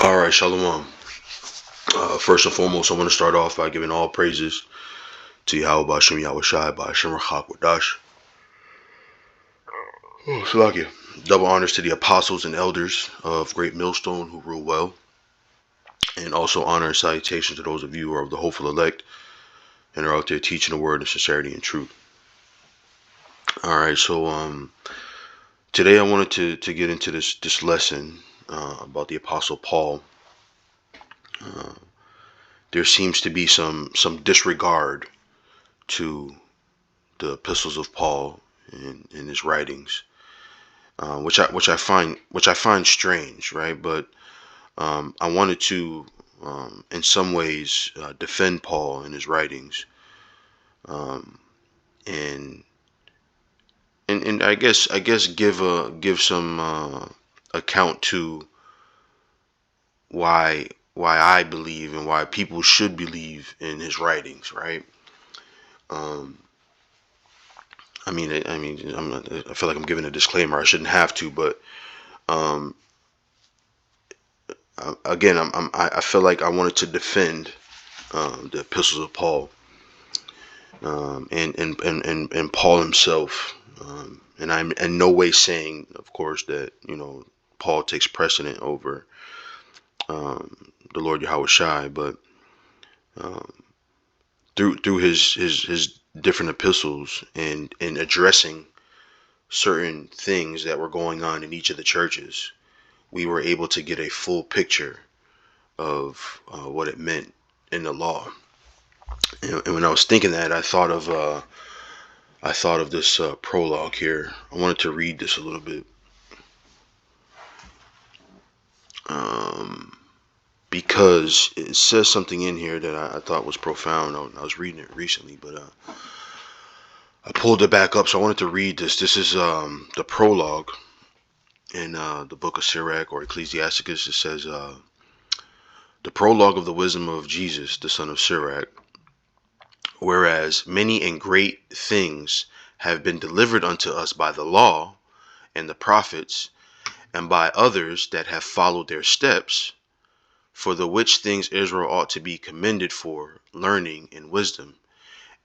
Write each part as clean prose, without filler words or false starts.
All right, Shalom. First and foremost, I want to start off by giving all praises to Yahweh Bashem Yahweh Shai Bashem Rachak Wadash. Oh, Salakia. Double honors to the apostles and elders of Great Millstone who rule well, and also honor and salutation to those of you who are of the hopeful elect and are out there teaching the word in sincerity and truth. All right, so today I wanted to get into this lesson about the Apostle Paul. There seems to be some disregard to the epistles of Paul in his writings, which I find strange, right? But I wanted to, in some ways, defend Paul in his writings, um, and I guess give some account to why I believe and why people should believe in his writings, right? Um, I feel like I'm giving a disclaimer. I shouldn't have to, but um, again, I feel like I wanted to defend the epistles of Paul, and Paul himself. And I'm in no way saying, of course, that Paul takes precedent over the Lord Yahweh Shai, but um, through his different epistles and in addressing certain things that were going on in each of the churches, we were able to get a full picture of what it meant in the law. And when I was thinking that, I thought of this prologue here. I wanted to read this a little bit, um, because it says something in here that I thought was profound. I was reading it recently, but I pulled it back up, so I wanted to read this. This is the prologue in the book of Sirach or Ecclesiasticus. It says, the prologue of the wisdom of Jesus, the son of Sirach. Whereas many and great things have been delivered unto us by the law and the prophets, and by others that have followed their steps, for the which things Israel ought to be commended for learning and wisdom,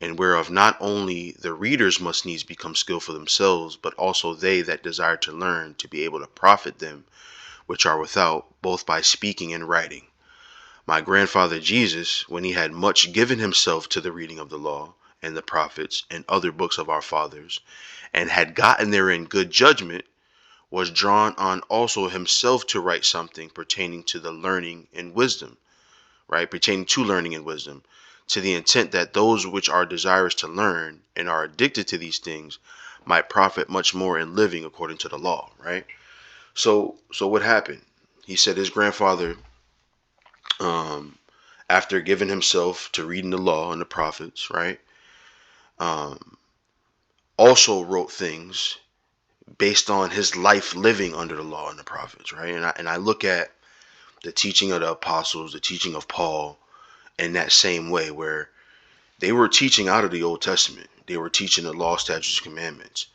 and whereof not only the readers must needs become skillful themselves, but also they that desire to learn to be able to profit them which are without, both by speaking and writing. My grandfather Jesus, when he had much given himself to the reading of the law and the prophets and other books of our fathers, and had gotten therein good judgment, was drawn on also himself to write something pertaining to the learning and wisdom, right? Pertaining to learning and wisdom, to the intent that those which are desirous to learn and are addicted to these things might profit much more in living according to the law, right? So what happened? He said his grandfather, um, after giving himself to reading the law and the prophets, right, um, also wrote things based on his life living under the law and the prophets, right? And I look at the teaching of the apostles, the teaching of Paul, in that same way, where they were teaching out of the Old Testament. They were teaching the law, statutes, commandments,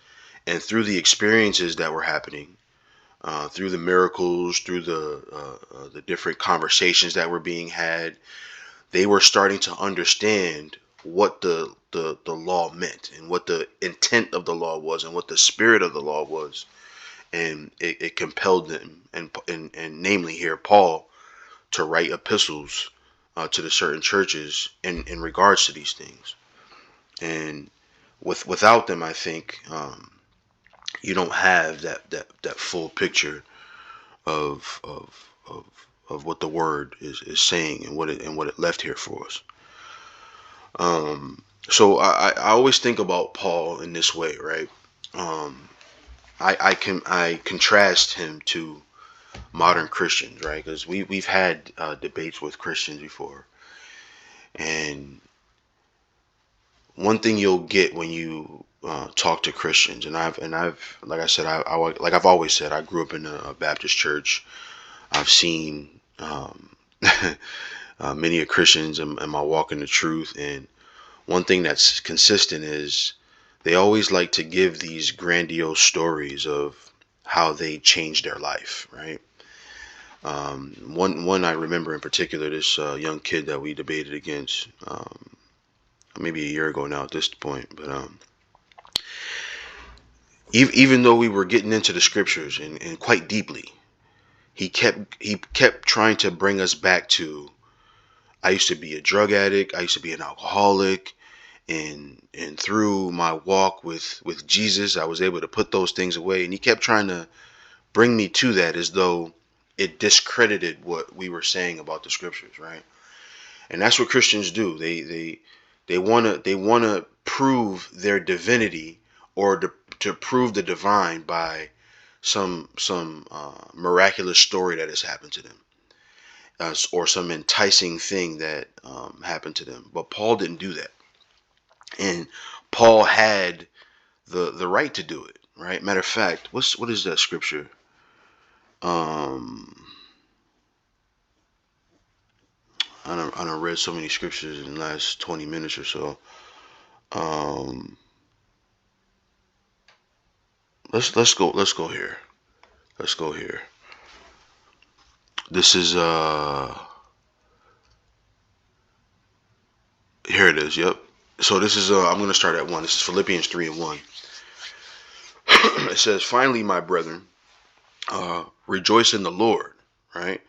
and through the experiences that were happening, through the miracles, through the different conversations that were being had, they were starting to understand what the law meant and what the intent of the law was and what the spirit of the law was, and it compelled them, and namely here Paul, to write epistles to the certain churches in regards to these things. And without them, I think you don't have that full picture of what the word is saying and what it left here for us. So I always think about Paul in this way, right? I contrast him to modern Christians, right? Because we've had debates with Christians before, and one thing you'll get when you talk to Christians, and I've like I said, like I've always said, I grew up in a Baptist church. I've seen many of Christians in my walk in the truth, and one thing that's consistent is they always like to give these grandiose stories of how they changed their life, right? One I remember in particular, this young kid that we debated against, maybe a year ago now at this point. But even though we were getting into the scriptures and quite deeply, he kept trying to bring us back to, I used to be a drug addict, I used to be an alcoholic, and through my walk with Jesus, I was able to put those things away. And he kept trying to bring me to that, as though it discredited what we were saying about the scriptures, right? And that's what Christians do. They wanna prove their divinity, or to prove the divine by some miraculous story that has happened to them, or some enticing thing that happened to them. But Paul didn't do that, and Paul had the right to do it, right? Matter of fact, what is that scripture? Um, I done read so many scriptures in the last 20 minutes or so. Um, let's go here. Let's go here. This is here it is. Yep. So this is I'm going to start at 1. This is Philippians 3:1. It says, "Finally, my brethren, rejoice in the Lord." Right?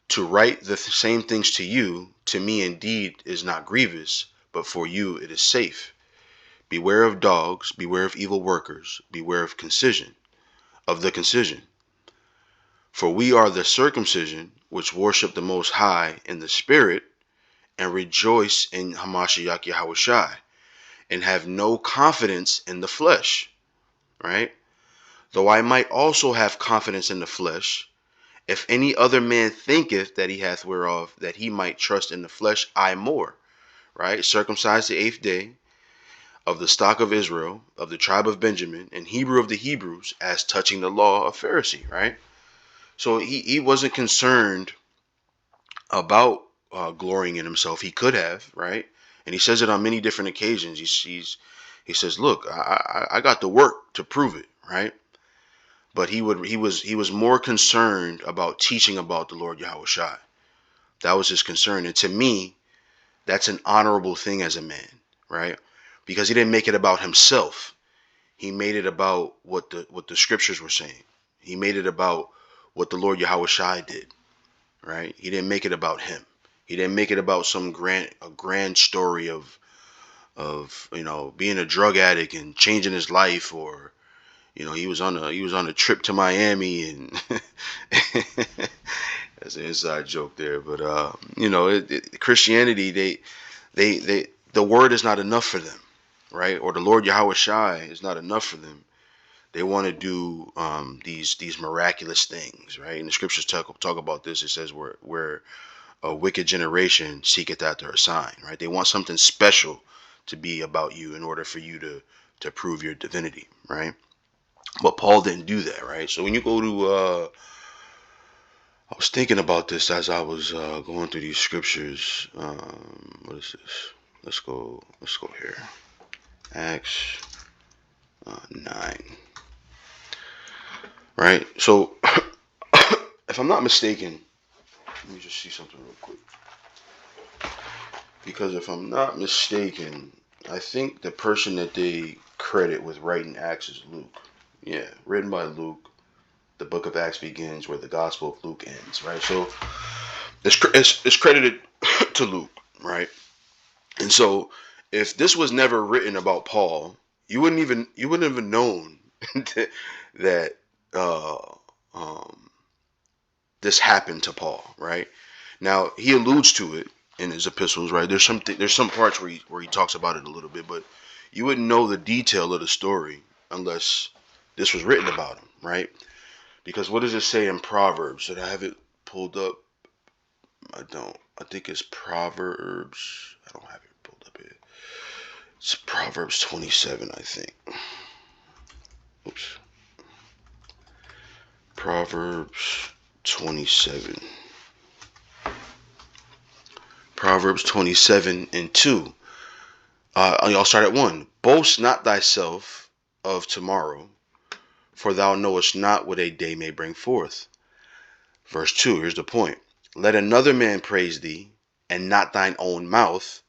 To write the same things to me indeed is not grievous, but for you it is safe. Beware of dogs, beware of evil workers, beware of the concision. For we are the circumcision which worship the Most High in the Spirit, and rejoice in Hamashiach Yahushai, and have no confidence in the flesh. Right? Though I might also have confidence in the flesh, if any other man thinketh that he hath whereof that he might trust in the flesh, I more. Right? Circumcised the 8th day, of the stock of Israel, of the tribe of Benjamin, and Hebrew of the Hebrews, as touching the law of Pharisee. Right? So he wasn't concerned about glorying in himself. He could have, right? And he says it on many different occasions. He says, "Look, I got the work to prove it," right? But he was more concerned about teaching about the Lord Yahushua. That was his concern, and to me, that's an honorable thing as a man, right? Because he didn't make it about himself. He made it about what the scriptures were saying. He made it about what the Lord Yahushua did, right? He didn't make it about him. He didn't make it about some grand story of being a drug addict and changing his life, or he was on a trip to Miami, and that's an inside joke there. But Christianity, they the word is not enough for them, right? Or the Lord Yahushua is not enough for them. They want to do these miraculous things, right? And the scriptures talk about this. It says where a wicked generation seeketh after a sign, right? They want something special to be about you in order for you to prove your divinity, right? But Paul didn't do that, right? So when you go to I was thinking about this as I was going through these scriptures. What is this? Let's go here. Acts 9. Right? So if I'm not mistaken, let me just see something real quick. Because if I'm not mistaken, I think the person that they credit with writing Acts is Luke. Yeah, written by Luke. The book of Acts begins where the Gospel of Luke ends, right? So it's credited to Luke, right? And so if this was never written about Paul, you wouldn't even known that uh, um, this happened to Paul, right? Now he alludes to it in his epistles, right? There's some parts where he talks about it a little bit, but you wouldn't know the detail of the story unless this was written about him, right? Because what does it say in Proverbs? Did I have it pulled up? I don't. I think it's Proverbs. I don't have it pulled up here. It's Proverbs 27, I think. Oops. Proverbs 27. Proverbs 27 and 2. I'll start at 1. Boast not thyself of tomorrow, for thou knowest not what a day may bring forth. Verse 2, here's the point. Let another man praise thee, and not thine own mouth,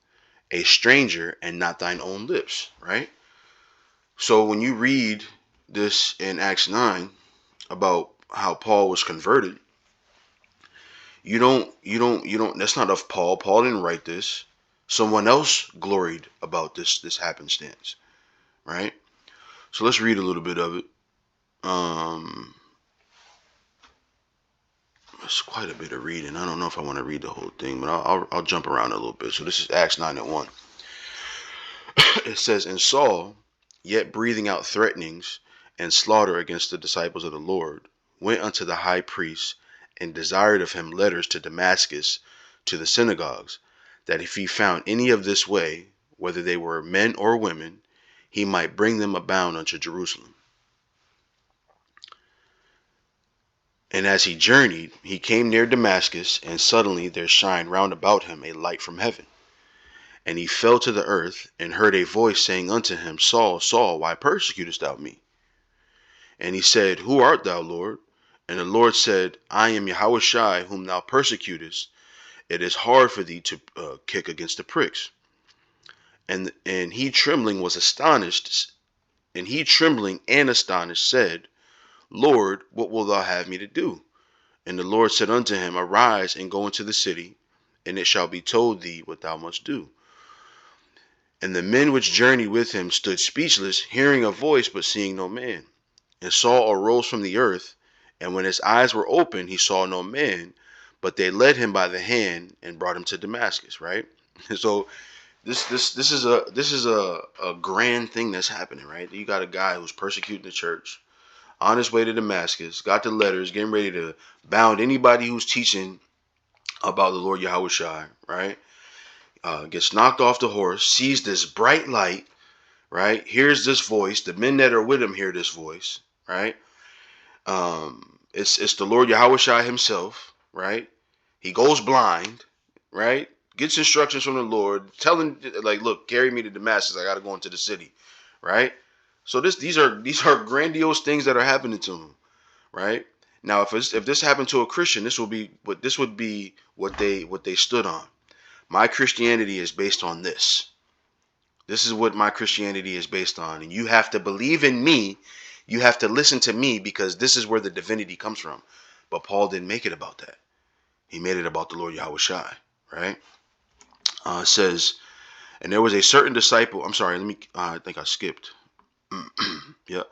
a stranger, and not thine own lips. Right? So when you read this in Acts 9 about how Paul was converted, you don't that's not of Paul. Paul didn't write this. Someone else gloried about this happenstance, right? So let's read a little bit of it. It's quite a bit of reading. I don't know if I want to read the whole thing, but I'll jump around a little bit. So this is Acts 9 and 1. It says, and Saul, yet breathing out threatenings and slaughter against the disciples of the Lord, went unto the high priest and desired of him letters to Damascus to the synagogues, that if he found any of this way, whether they were men or women, he might bring them abound unto Jerusalem. And as he journeyed, he came near Damascus, and suddenly there shined round about him a light from heaven. And he fell to the earth, and heard a voice saying unto him, Saul, Saul, why persecutest thou me? And he said, Who art thou, Lord? And the Lord said, I am Yahushai, whom thou persecutest. It is hard for thee to kick against the pricks. And he trembling was astonished, and he trembling and astonished said, Lord, what wilt thou have me to do? And the Lord said unto him, Arise and go into the city, and it shall be told thee what thou must do. And the men which journeyed with him stood speechless, hearing a voice, but seeing no man. And Saul arose from the earth, and when his eyes were opened, he saw no man, but they led him by the hand and brought him to Damascus. Right. So this is a grand thing that's happening. Right. You got a guy who's persecuting the church, on his way to Damascus, got the letters, getting ready to bound anybody who's teaching about the Lord Yahushai, right? Gets knocked off the horse, sees this bright light, right? Hears this voice. The men that are with him hear this voice, right? It's the Lord Yahushai himself, right? He goes blind, right? Gets instructions from the Lord, telling like, look, carry me to Damascus. I got to go into the city, right? So these are grandiose things that are happening to him, right? Now, if this happened to a Christian, this would be what they stood on. My Christianity is based on this. This is what my Christianity is based on, and you have to believe in me. You have to listen to me because this is where the divinity comes from. But Paul didn't make it about that. He made it about the Lord Yahushai, right? It says, and there was a certain disciple. I'm sorry. I think I skipped. Yeah.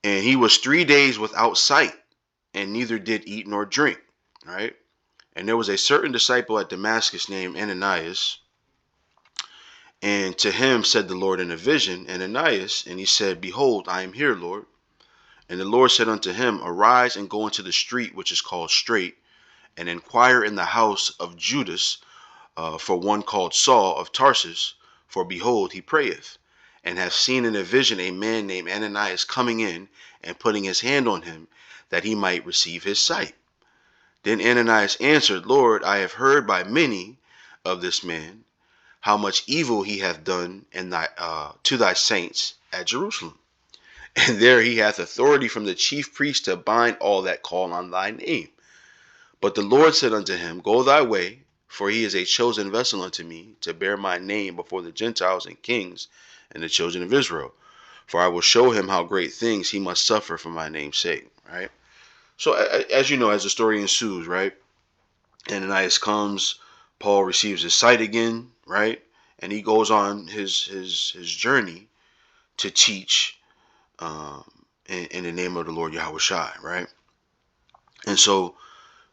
And he was 3 days without sight, and neither did eat nor drink. Right. And there was a certain disciple at Damascus named Ananias. And to him said the Lord in a vision, Ananias, and he said, Behold, I am here, Lord. And the Lord said unto him, Arise and go into the street which is called Straight, and inquire in the house of Judas for one called Saul of Tarsus, for behold, he prayeth, and hath seen in a vision a man named Ananias coming in and putting his hand on him, that he might receive his sight. Then Ananias answered, Lord, I have heard by many of this man, how much evil he hath done to thy saints at Jerusalem. And there he hath authority from the chief priest to bind all that call on thy name. But the Lord said unto him, Go thy way, for he is a chosen vessel unto me, to bear my name before the Gentiles and kings and the children of Israel. For I will show him how great things he must suffer for my name's sake. Right? So as you know, as the story ensues, right? Ananias comes, Paul receives his sight again, right? And he goes on his journey to teach in the name of the Lord Yahushai, right? And so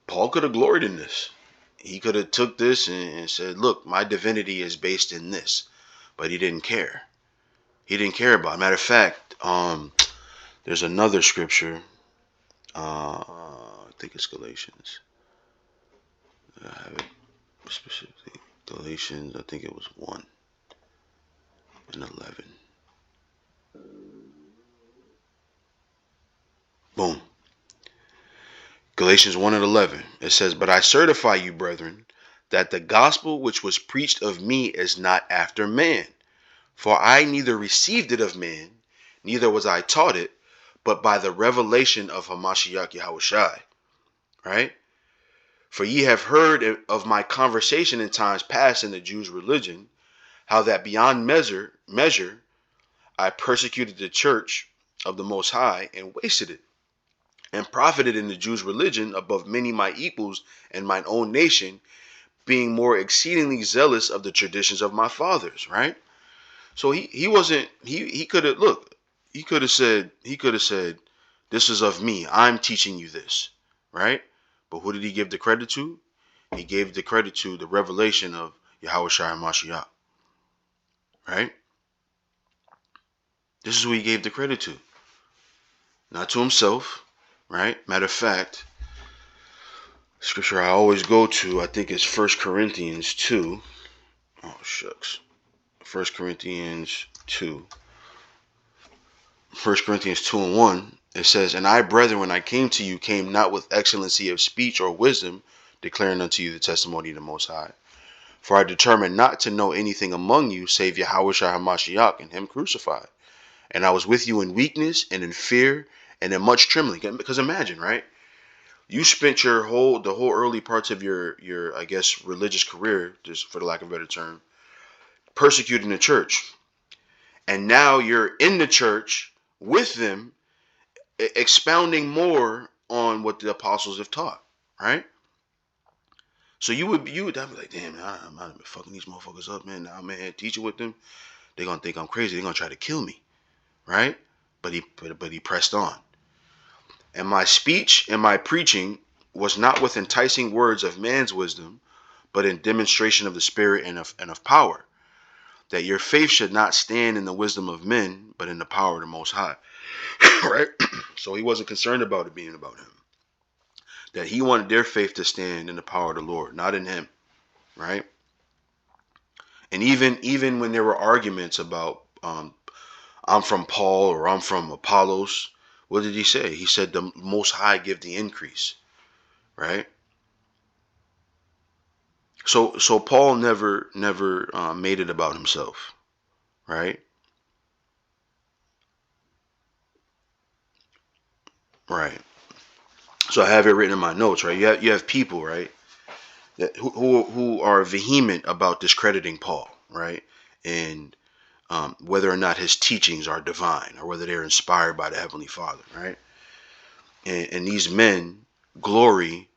Paul could have gloried in this. He could have took this and said, look, my divinity is based in this. But he didn't care. He didn't care about it. Matter of fact, there's another scripture. I think it's Galatians. I have it specifically. Galatians, I think it was 1 and 11. Boom. Galatians 1 and 11. It says, But I certify you, brethren, that the gospel which was preached of me is not after man. For I neither received it of man, neither was I taught it, but by the revelation of Hamashiach Yahushai. right? For ye have heard of my conversation in times past in the Jews' religion, how that beyond measure I persecuted the church of the Most High and wasted it, and profited in the Jews' religion above many my equals and mine own nation, being more exceedingly zealous of the traditions of my fathers, right? So he wasn't he could have look, he could have said this is of me. I'm teaching you this, right? But who did he give the credit to? He gave the credit to the revelation of Yahweh Shai Mashiach, right? This is who he gave the credit to, not to himself, right? Matter of fact, scripture I always go to, I think it's 1 Corinthians 2. Oh, shucks. 1 Corinthians 2. 1 Corinthians 2 and 1. It says, and I, brethren, when I came to you, came not with excellency of speech or wisdom, declaring unto you the testimony of the Most High. For I determined not to know anything among you, save Yahweh Shai HaMashiach and him crucified. And I was with you in weakness and in fear and in much trembling. Because imagine, right? You spent the whole early parts of your I guess religious career, just for the lack of a better term, persecuting the church, and now you're in the church with them, expounding more on what the apostles have taught, right? So you would be like, damn, man, I'm not even fucking these motherfuckers up, man. Now, man, teaching with them, they're gonna think I'm crazy. They're gonna try to kill me, right? But he pressed on. And my speech and my preaching was not with enticing words of man's wisdom, but in demonstration of the Spirit and of power, that your faith should not stand in the wisdom of men, but in the power of the Most High. Right? So he wasn't concerned about it being about him. That he wanted their faith to stand in the power of the Lord, not in him. Right? And even when there were arguments about I'm from Paul or I'm from Apollos, what did he say? He said the Most High give the increase. Right? So Paul never made it about himself. Right? Right. So I have it written in my notes, right? You have people, right, that who are vehement about discrediting Paul, right, and whether or not his teachings are divine or whether they're inspired by the Heavenly Father, right? And these men glory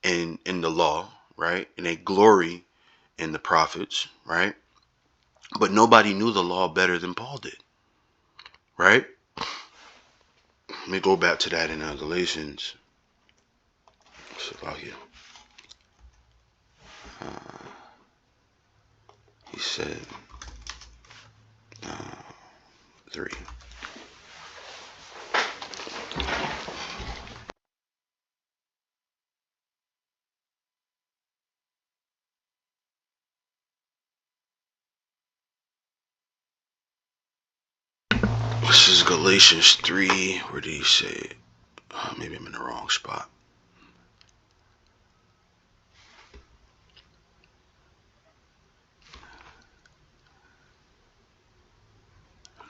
in the law, right, and they glory in the prophets, right? But nobody knew the law better than Paul did, right? Let me go back to that in Galatians. What's it about here? He said 3. This is Galatians 3. Where did he say it? Maybe I'm in the wrong spot.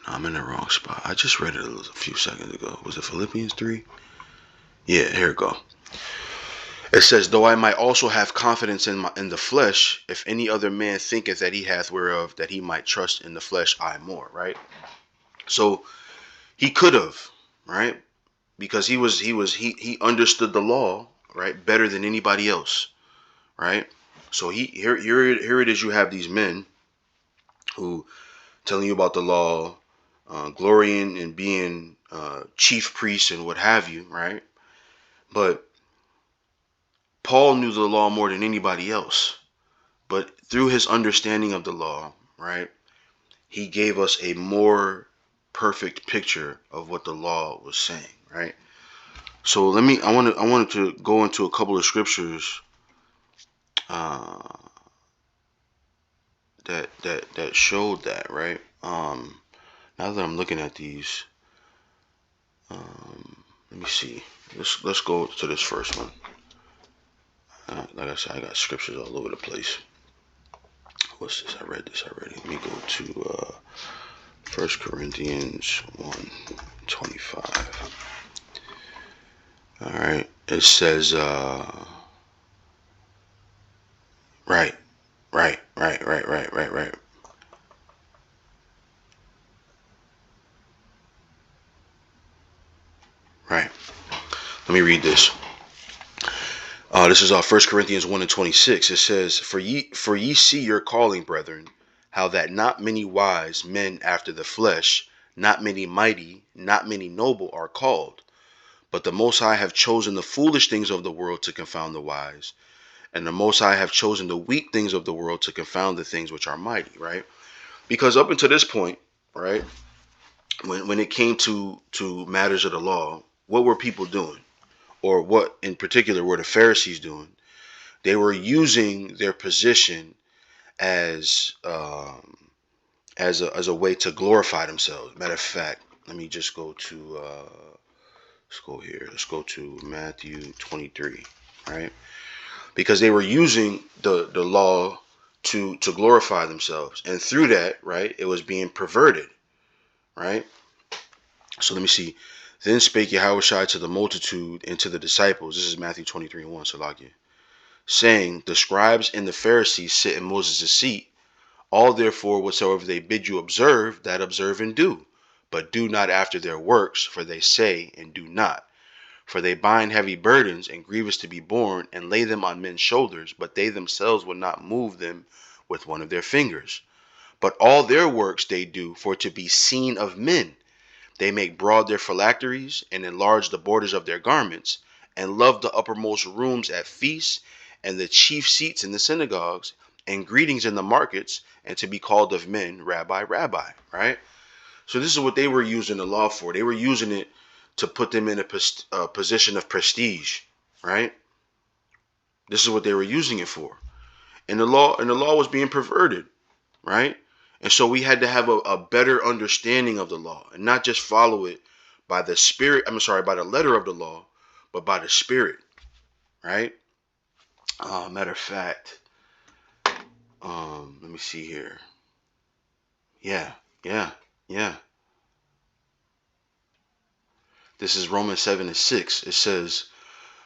No, I'm in the wrong spot. I just read it a few seconds ago. Was it Philippians 3? Yeah, here we go. It says, though I might also have confidence in the flesh, if any other man thinketh that he hath whereof that he might trust in the flesh, I more, right? So he could have, right? Because he understood the law, right, better than anybody else, right? So here it is. You have these men who telling you about the law, glorying and being chief priests and what have you, right? But Paul knew the law more than anybody else. But through his understanding of the law, right, he gave us a more perfect picture of what the law was saying, right? So I wanted to go into a couple of scriptures that showed that, right? Now that I'm looking at these, let me see. Let's go to this first one. Like I said, I got scriptures all over the place. What's this? I read this already. Let me go to 1 Corinthians 1:25. All right. It says, right, right, right, right, right, right, right. Right. Let me read this. This is 1 Corinthians 1 and 26. It says, For ye see your calling, brethren, how that not many wise men after the flesh, not many mighty, not many noble are called. But the Most High have chosen the foolish things of the world to confound the wise. And the Most High have chosen the weak things of the world to confound the things which are mighty, right? Because up until this point, right, when it came to matters of the law, what were people doing? Or what in particular were the Pharisees doing? They were using their position as as a way to glorify themselves. Matter of fact, let me just go to let's go here. Let's go to Matthew 23, right? Because they were using the law to glorify themselves, and through that, right, it was being perverted, right? So let me see. Then spake Yahushua to the multitude and to the disciples. This is Matthew 23 and 1, Salakia. Saying, the scribes and the Pharisees sit in Moses' seat. All therefore whatsoever they bid you observe, that observe and do. But do not after their works, for they say and do not. For they bind heavy burdens and grievous to be borne, and lay them on men's shoulders, but they themselves will not move them with one of their fingers. But all their works they do for to be seen of men. They make broad their phylacteries, and enlarge the borders of their garments, and love the uppermost rooms at feasts, and the chief seats in the synagogues, and greetings in the markets, and to be called of men, Rabbi, Rabbi, right? So this is what they were using the law for. They were using it to put them in a position of prestige, right? This is what they were using it for. And the law was being perverted, right? And so we had to have a better understanding of the law and not just follow it by the spirit, by the letter of the law, but by the spirit, right? Matter of fact, let me see here. Yeah, yeah, yeah. This is Romans 7 and 6. It says,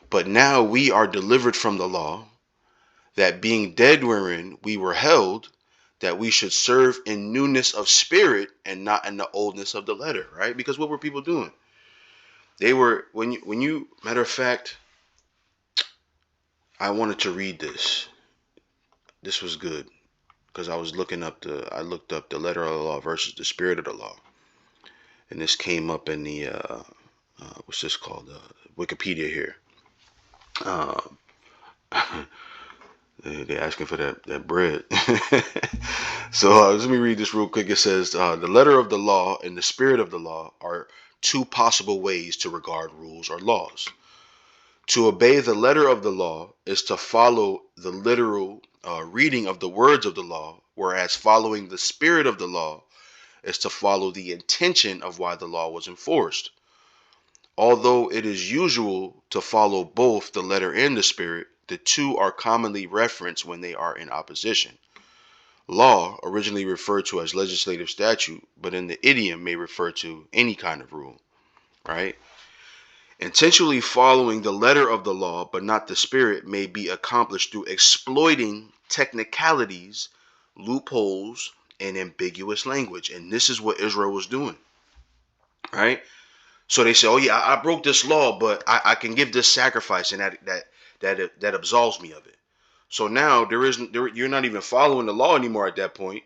But now we are delivered from the law, that being dead wherein we were held, that we should serve in newness of spirit and not in the oldness of the letter, right? Because what were people doing? They were when you matter of fact, I wanted to read this. This was good because I looked up the letter of the law versus the spirit of the law, and this came up in the what's this called, Wikipedia here. Uh, they're asking for that bread. So let me read this real quick. It says, the letter of the law and the spirit of the law are two possible ways to regard rules or laws. To obey the letter of the law is to follow the literal reading of the words of the law, whereas following the spirit of the law is to follow the intention of why the law was enforced. Although it is usual to follow both the letter and the spirit, the two are commonly referenced when they are in opposition. Law, originally referred to as legislative statute, but in the idiom may refer to any kind of rule, right? Intentionally following the letter of the law but not the spirit may be accomplished through exploiting technicalities, loopholes, and ambiguous language. And this is what Israel was doing, right? So they say, "Oh yeah, I broke this law, but I can give this sacrifice, and that absolves me of it." So now you're not even following the law anymore at that point.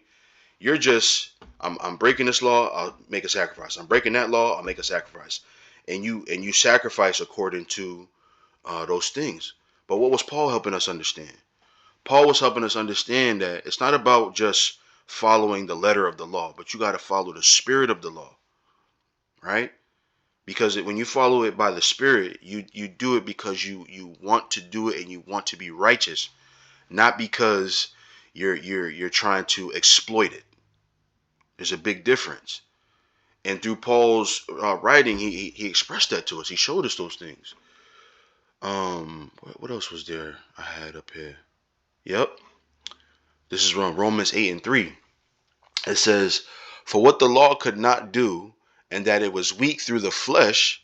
You're just I'm breaking this law, I'll make a sacrifice. I'm breaking that law, I'll make a sacrifice. And you sacrifice according to those things. But what was Paul helping us understand? Paul was helping us understand that it's not about just following the letter of the law, but you got to follow the spirit of the law, right? Because when you follow it by the spirit, you do it because you want to do it and you want to be righteous, not because you're trying to exploit it. There's a big difference. And through Paul's writing, he expressed that to us. He showed us those things. What else was there I had up here? Yep. This is Romans 8 and 3. It says, For what the law could not do, and that it was weak through the flesh,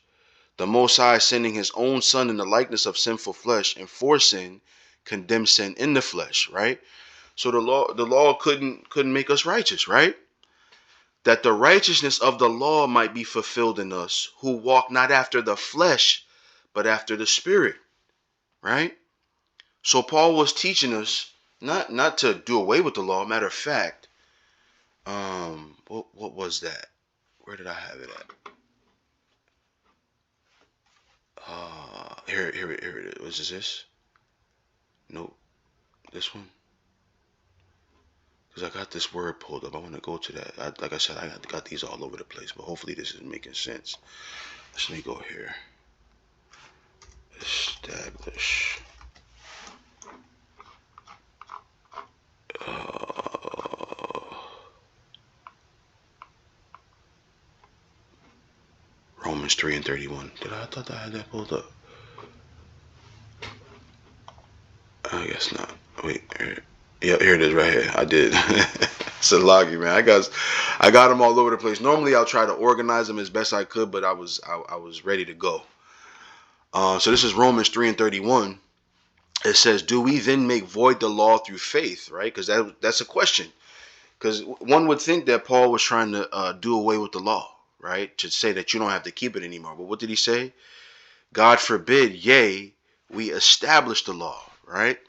The Most High sending his own son in the likeness of sinful flesh and for sin, condemned sin in the flesh, right? So the law couldn't make us righteous, right? That the righteousness of the law might be fulfilled in us who walk not after the flesh, but after the spirit, right? So Paul was teaching us not to do away with the law. Matter of fact, what was that? Where did I have it at? Here it is. Was this? Nope. This one? Because I got this word pulled up. I want to go to that. Like I said, I got these all over the place, but hopefully this is making sense. Let me go here. Establish. Romans 3 and 31. I thought I had that pulled up. I guess not. Wait. Yeah, here it is right here. I did. It's a loggy, man. I got them all over the place. Normally I'll try to organize them as best I could, but I was ready to go. So this is Romans 3 and 31. It says, do we then make void the law through faith, right? Because that's a question. Because one would think that Paul was trying to do away with the law, right? To say that you don't have to keep it anymore. But what did he say? God forbid, yea, we establish the law, right?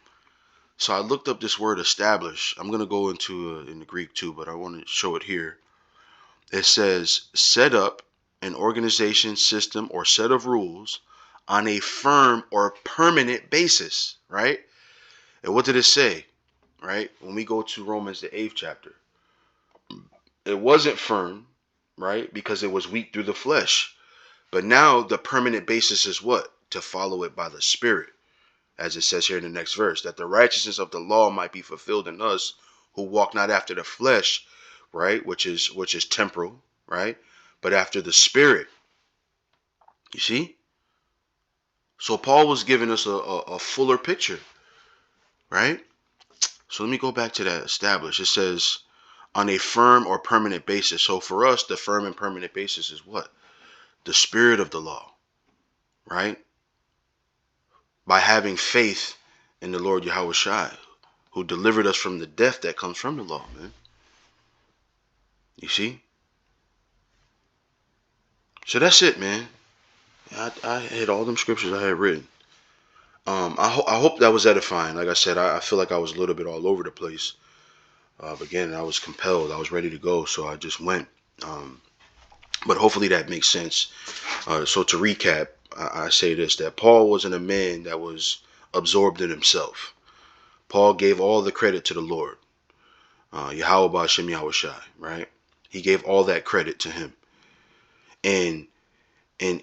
So I looked up this word establish. I'm going to go into in the Greek too, but I want to show it here. It says set up an organization, system, or set of rules on a firm or permanent basis, right? And what did it say, right? When we go to Romans, the 8th chapter, it wasn't firm, right? Because it was weak through the flesh. But now the permanent basis is what? To follow it by the Spirit. As it says here in the next verse, that the righteousness of the law might be fulfilled in us who walk not after the flesh, right? Which is temporal, right? But after the Spirit. You see? So Paul was giving us a fuller picture, right? So let me go back to that establish. It says on a firm or permanent basis. So for us, the firm and permanent basis is what? The spirit of the law, right? By having faith in the Lord Yahweh Shai, who delivered us from the death that comes from the law, man. You see? So that's it, man. I hit all them scriptures I had written. I hope that was edifying. Like I said, I feel like I was a little bit all over the place. But again, I was compelled. I was ready to go, so I just went. But hopefully that makes sense. So to recap, I say this, that Paul wasn't a man that was absorbed in himself. Paul gave all the credit to the Lord. Yahweh Ba'Shem Yahweh Shai, right? He gave all that credit to him. And in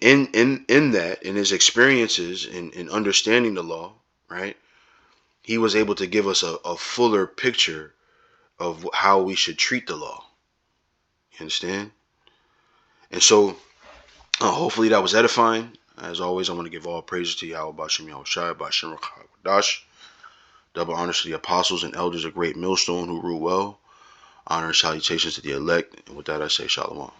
that, in his experiences in understanding the law, right, he was able to give us a fuller picture of how we should treat the law. You understand? And so hopefully that was edifying. As always, I want to give all praises to Yahweh Ba'Shem Yahweh Shai, Ba'Shem Rakadash. Double honors to the apostles and elders of Great Millstone who rule well. Honor and salutations to the elect. And with that, I say Shalom.